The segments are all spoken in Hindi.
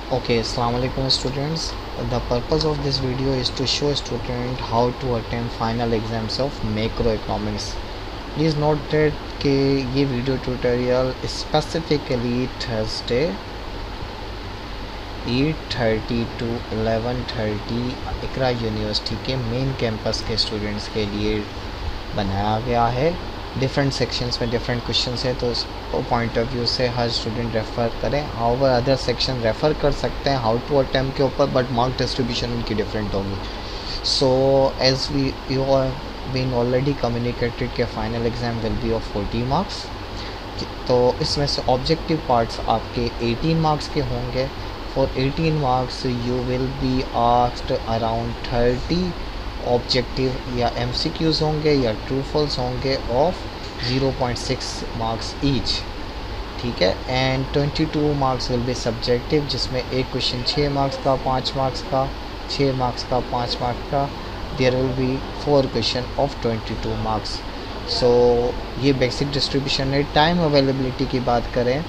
Okay, Assalamu alaikum students. The purpose of this video is to show student how to attempt final exams of macroeconomics. Please note that कि ये video tutorial specifically Thursday 8:30 to 11:30 Iqra university के मेन कैंपस के स्टूडेंट्स के लिए बनाया गया है। डिफरेंट सेक्शंस में डिफरेंट क्वेश्चंस है, तो उस पॉइंट ऑफ व्यू से हर स्टूडेंट रेफ़र करें। हाउएवर अदर सेक्शन रेफ़र कर सकते हैं हाउ टू अटेम्प्ट के ऊपर, बट मार्क डिस्ट्रीब्यूशन उनकी डिफरेंट होगी। So as we you are been already communicated के final exam will B of 40 marks. तो इसमें से ऑब्जेक्टिव पार्ट्स आपके 18 मार्क्स के होंगे। For 18 marks you will be asked around 30 objective या MCQs होंगे या ट्रू फॉल्स होंगे ऑफ 0.6 मार्क्स ईच, ठीक है। And 22 marks will be subjective, जिसमें एक क्वेश्चन 6 मार्क्स का, 5 मार्क्स का, 6 मार्क्स का, 5 मार्क्स का। There will be 4 question of 22 marks. So ये बेसिक डिस्ट्रीब्यूशन है। टाइम अवेलेबिलिटी की बात करें,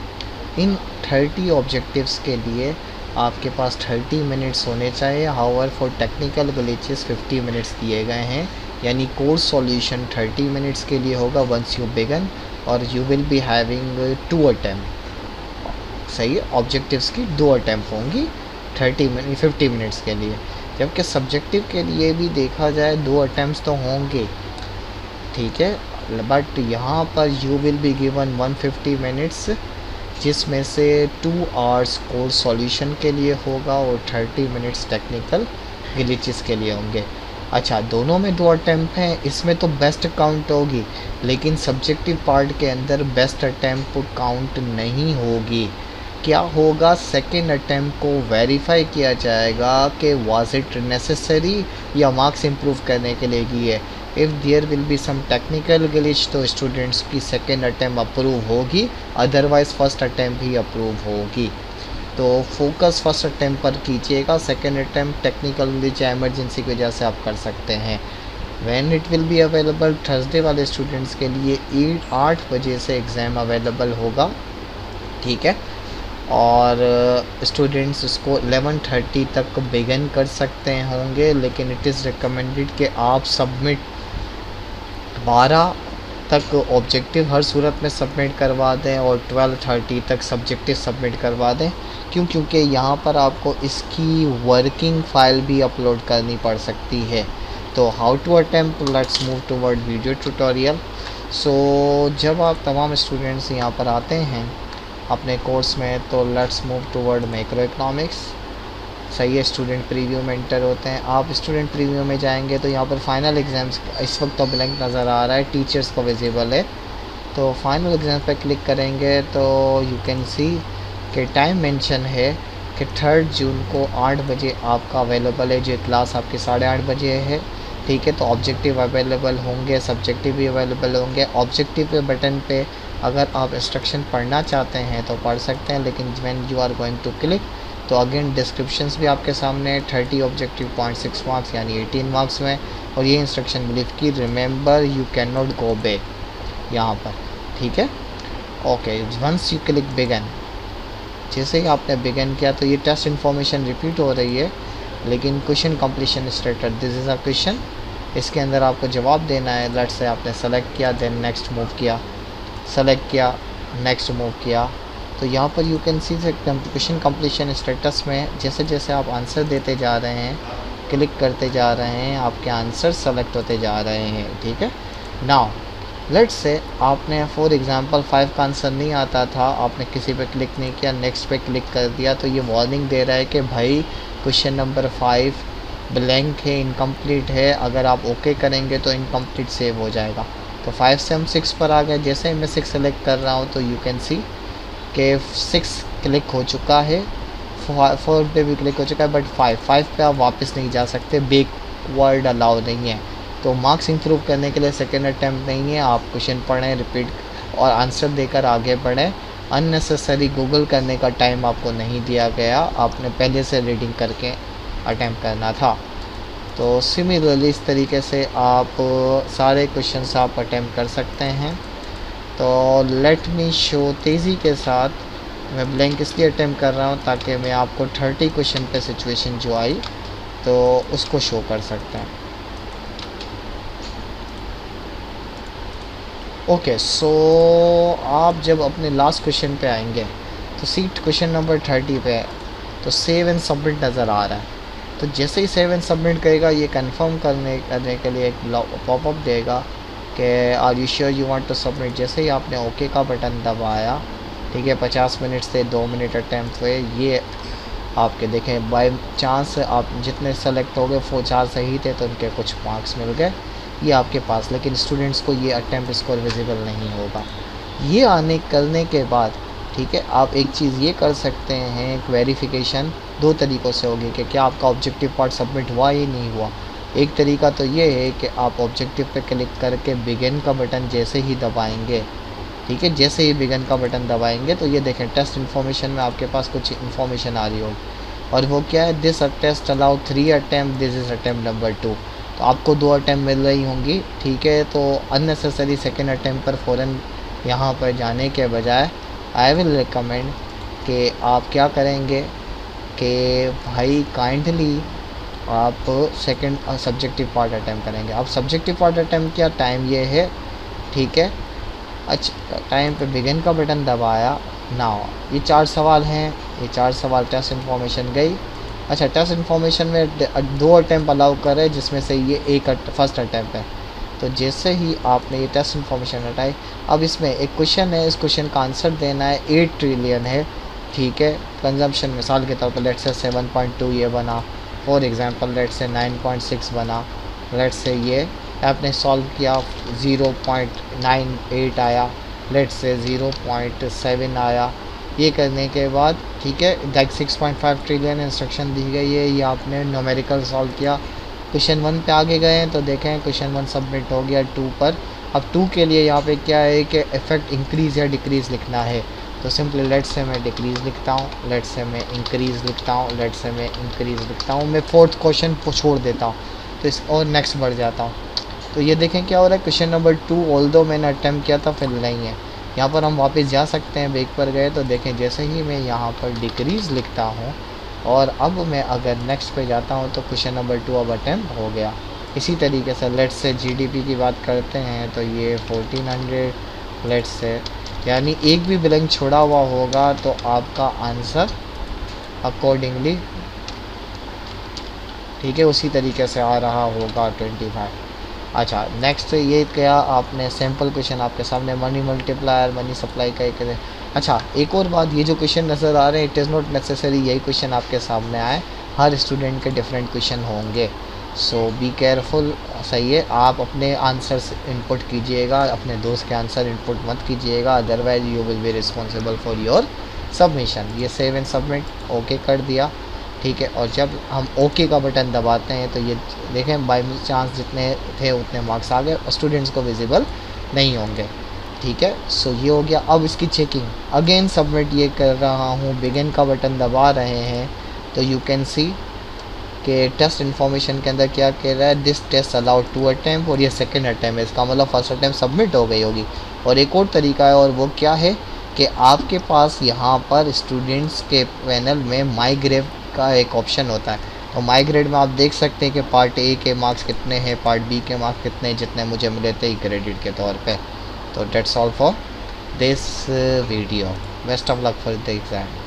इन 30 ऑब्जेक्टिव्स के लिए आपके पास 30 मिनट्स होने चाहिए। However for technical glitches 50 minutes दिए गए हैं, यानी कोर्स सॉल्यूशन 30 मिनट्स के लिए होगा वंस यू बिगन, और you will be having 2 attempt. सही है, ऑब्जेक्टिव्स की 2 अटैम्प्ट होंगी 50 मिनट्स के लिए। जबकि सब्जेक्टिव के लिए भी देखा जाए 2 अटैम्प्ट्स तो होंगे, ठीक है, बट यहाँ पर you will be given 150 minutes, जिसमें से 2 आवर्स कोर्स सॉल्यूशन के लिए होगा और 30 मिनट्स टेक्निकल ग्लिचेस के लिए होंगे। अच्छा, दोनों में 2 अटैम्प्ट हैं, इसमें तो बेस्ट काउंट होगी, लेकिन सब्जेक्टिव पार्ट के अंदर बेस्ट अटैम्प्ट काउंट नहीं होगी। क्या होगा, सेकेंड अटैम्प्ट को वेरीफाई किया जाएगा कि वाज इट नेसेसरी या मार्क्स इम्प्रूव करने के लिए की है। If there will be some technical glitch तो स्टूडेंट्स की सेकेंड अटैम्प्ट अप्रूव होगी, अदरवाइज़ फर्स्ट अटैम्प्ट ही अप्रूव होगी। तो फोकस फर्स्ट अटैम्प्ट पर कीजिएगा, सेकेंड अटैम्प्ट टेक्निकल ग्लिच या इमरजेंसी की वजह से आप कर सकते हैं। When it will be available, Thursday वाले स्टूडेंट्स के लिए 8 बजे से एग्ज़ाम अवेलेबल होगा, ठीक है। और स्टूडेंट्स इसको 11:30 तक बिगिन कर सकते होंगे, लेकिन इट इज़ रिकमेंडेड कि आप सबमिट 12 तक ऑब्जेक्टिव हर सूरत में सबमिट करवा दें और 12:30 तक सब्जेक्टिव सबमिट करवा दें। क्योंकि यहाँ पर आपको इसकी वर्किंग फ़ाइल भी अपलोड करनी पड़ सकती है। तो how to attempt, let's move toward video tutorial. So जब आप तमाम स्टूडेंट्स यहाँ पर आते हैं अपने कोर्स में, तो let's move toward macro economics. सही है, स्टूडेंट प्रीव्यू में इंटर होते हैं। आप स्टूडेंट प्रीव्यू में जाएंगे तो यहाँ पर फाइनल एग्ज़ाम्स इस वक्त तो ब्लैंक नज़र आ रहा है, टीचर्स को विजिबल है। तो फाइनल एग्ज़ाम पर क्लिक करेंगे तो यू कैन सी कि टाइम मेंशन है कि 3 जून को 8 बजे आपका अवेलेबल है, जो क्लास आपकी 8:30 बजे है, ठीक है। तो ऑब्जेक्टिव अवेलेबल होंगे, सब्जेक्टिव भी अवेलेबल होंगे। ऑब्जेक्टिव के बटन पे अगर आप इंस्ट्रक्शन पढ़ना चाहते हैं तो पढ़ सकते हैं, लेकिन when you are going to click तो अगेन डिस्क्रिप्शंस भी आपके सामने 30 ऑब्जेक्टिव 0.6 मार्क्स यानी 18 मार्क्स में, और ये इंस्ट्रक्शन मिली कि remember you can not go back यहाँ पर, ठीक है। Okay, once you click begin, जैसे ही आपने बिगन किया तो ये टेस्ट इन्फॉर्मेशन रिपीट हो रही है, लेकिन question completion status, this is a question, इसके अंदर आपको जवाब देना है। लेट्स से आपने सेलेक्ट किया, देन नेक्स्ट मूव किया, सेलेक्ट किया, नेक्स्ट मूव किया। तो यहाँ पर you can see question completion status में जैसे जैसे आप आंसर देते जा रहे हैं, क्लिक करते जा रहे हैं, आपके आंसर सेलेक्ट होते जा रहे हैं, ठीक है। नाउ लेट्स से आपने फॉर एग्जांपल 5 का आंसर नहीं आता था, आपने किसी पे क्लिक नहीं किया, नेक्स्ट पे क्लिक कर दिया, तो ये वार्निंग दे रहा है कि भाई क्वेश्चन नंबर 5 ब्लैंक है, इनकम्प्लीट है, अगर आप ओके करेंगे तो इनकम्प्लीट सेव हो जाएगा। तो 5 से हम 6 पर आ गए। जैसे ही मैं 6 सेलेक्ट कर रहा हूँ तो यू कैन सी कि 6 क्लिक हो चुका है, 4 पे भी क्लिक हो चुका है, बट 5 पे आप वापस नहीं जा सकते, बैकवर्ड अलाउ नहीं है। तो मार्क्स इंप्रूव करने के लिए सेकेंड अटैम्प्ट नहीं है, आप क्वेश्चन पढ़ें, रिपीट और आंसर देकर आगे बढ़ें। अननेसेसरी गूगल करने का टाइम आपको नहीं दिया गया, आपने पहले से रीडिंग करके अटैम्प्ट करना था। तो सिमिलरली इस तरीके से आप सारे क्वेश्चंस आप अटैम्प्ट कर सकते हैं। तो लेट मी शो तेज़ी के साथ मैं ब्लैंक इसलिए अटैम्प्ट कर रहा हूँ ताकि मैं आपको 30 क्वेश्चन पे सिचुएशन जो आई तो उसको शो कर सकते हैं। ओके, सो आप जब अपने लास्ट क्वेश्चन पे आएंगे तो सीट क्वेश्चन नंबर 30 पे है, तो सेव एंड सबमिट नज़र आ रहा है। तो जैसे ही सेव एंड सबमिट करेगा ये कंफर्म करने के लिए एक पॉपअप देगा कि are you sure you want to submit. जैसे ही आपने ओके का बटन दबाया, ठीक है, 50 मिनट से 2 मिनट अटैम्प्ट हुए, ये आपके देखें बाय चांस आप जितने सेलेक्ट हो गए वो 4 सही थे तो उनके कुछ मार्क्स मिल गए ये आपके पास, लेकिन स्टूडेंट्स को ये अटैम्प्ट स्कोर विजिबल नहीं होगा। ये आने करने के बाद, ठीक है, आप एक चीज़ ये कर सकते हैं, वेरिफिकेशन 2 तरीक़ों से होगी कि क्या आपका ऑब्जेक्टिव पार्ट सबमिट हुआ या नहीं हुआ। एक तरीका तो ये है कि आप ऑब्जेक्टिव पे क्लिक करके बिगिन का बटन जैसे ही दबाएंगे, ठीक है, जैसे ही बिगिन का बटन दबाएंगे तो ये देखें टेस्ट इन्फॉर्मेशन में आपके पास कुछ इन्फॉर्मेशन आ रही होगी, और वो क्या है, this test allow 3 attempt, this is attempt number 2। तो आपको 2 अटैम्प्ट मिल रही होंगी, ठीक है। तो अननेसेसरी सेकेंड अटैम्प्ट पर फ़ौरन यहाँ पर जाने के बजाय आई विल रिकमेंड कि आप क्या करेंगे कि भाई काइंडली आप सेकंड सब्जेक्टिव पार्ट अटैम्प्ट करेंगे। अब सब्जेक्टिव पार्ट अटैम्प्ट क्या टाइम ये है, ठीक है। अच्छा, टाइम पे बिगिन का बटन दबाया ना, ये 4 सवाल हैं, ये 4 सवाल टेस्ट इन्फॉर्मेशन गई। अच्छा, टेस्ट इन्फॉर्मेशन में 2 अटैम्प्ट अलाउ करे जिसमें से ये एक फर्स्ट अटैम्प्ट है। तो जैसे ही आपने ये टेस्ट इन्फॉर्मेशन हटाई, अब इसमें एक क्वेश्चन है, इस क्वेश्चन का आंसर देना है, 8 ट्रिलियन है, ठीक है। कंजम्पशन मिसाल के तौर पर लेट्स से 7.2 ये बना, फॉर एग्जांपल लेट्स से 9.6 बना, लेट्स से ये आपने सॉल्व किया 0.98 आया, लेट्स से 0.7 आया। ये करने के बाद, ठीक है, लाइक 6.5 ट्रिलियन इंस्ट्रक्शन दी गई है, ये आपने न्यूमेरिकल सॉल्व किया। क्वेश्चन 1 पे आगे गए हैं तो देखें क्वेश्चन 1 सबमिट हो गया 2 पर। अब 2 के लिए यहाँ पे क्या है कि इफ़ेक्ट इंक्रीज़ या डिक्रीज़ लिखना है, तो सिंपली लेट्स से मैं डिक्रीज़ लिखता हूँ, लेट्स से मैं इंक्रीज़ लिखता हूँ, लेट्स से मैं इंक्रीज़ लिखता हूँ, मैं 4th क्वेश्चन को छोड़ देता हूँ तो इस और नेक्स्ट बढ़ जाता हूँ। तो ये देखें क्या हो रहा है, क्वेश्चन नंबर 2 ऑल्दो मैंने अटैम्प्ट किया था फिल नहीं है। यहाँ पर हम वापस जा सकते हैं, बैक पर गए तो देखें जैसे ही मैं यहाँ पर डिक्रीज़ लिखता हूँ और अब मैं अगर नेक्स्ट पे जाता हूँ तो क्वेश्चन नंबर 2 अब अटैम्प्ट हो गया। इसी तरीके से लेट्स से जीडीपी की बात करते हैं तो ये 1400 लेट्स से, यानी एक भी ब्लैंक छोड़ा हुआ होगा तो आपका आंसर अकॉर्डिंगली, ठीक है, उसी तरीके से आ रहा होगा 25। अच्छा, नेक्स्ट ये क्या, आपने सैम्पल क्वेश्चन आपके सामने मनी मल्टीप्लायर मनी सप्लाई का एक। अच्छा, एक और बात, ये जो क्वेश्चन नज़र आ रहे हैं इट इज़ नॉट नेसेसरी यही क्वेश्चन आपके सामने आए, हर स्टूडेंट के डिफरेंट क्वेश्चन होंगे, सो बी केयरफुल। सही है, आप अपने आंसर्स इनपुट कीजिएगा, अपने दोस्त के आंसर इनपुट मत कीजिएगा, otherwise you will be responsible for your submission. ये सेव एंड सबमिट ओके कर दिया, ठीक है। और जब हम ओके का बटन दबाते हैं तो ये देखें बाई चांस जितने थे उतने मार्क्स आ गए और स्टूडेंट्स को विजिबल नहीं होंगे, ठीक है। सो ये हो गया। अब इसकी चेकिंग अगेन सबमिट ये कर रहा हूँ, बिगिन का बटन दबा रहे हैं तो यू कैन सी कि टेस्ट इन्फॉर्मेशन के अंदर क्या कह रहा है, दिस टेस्ट अलाउड 2 अटैम्प्ट, और ये सेकेंड अटैम्प्ट है, इसका मतलब फर्स्ट अटैम्प्ट सबमिट हो गई होगी। और एक और तरीका है और वो क्या है कि आपके पास यहाँ पर स्टूडेंट्स के पैनल में माई ग्रेड का एक ऑप्शन होता है, तो माई ग्रेड में आप देख सकते हैं कि पार्ट ए के मार्क्स कितने हैं, पार्ट बी के मार्क्स कितने हैं, जितने मुझे मिले थे क्रेडिट के तौर पे। तो that's all for this video, best of luck for the exam.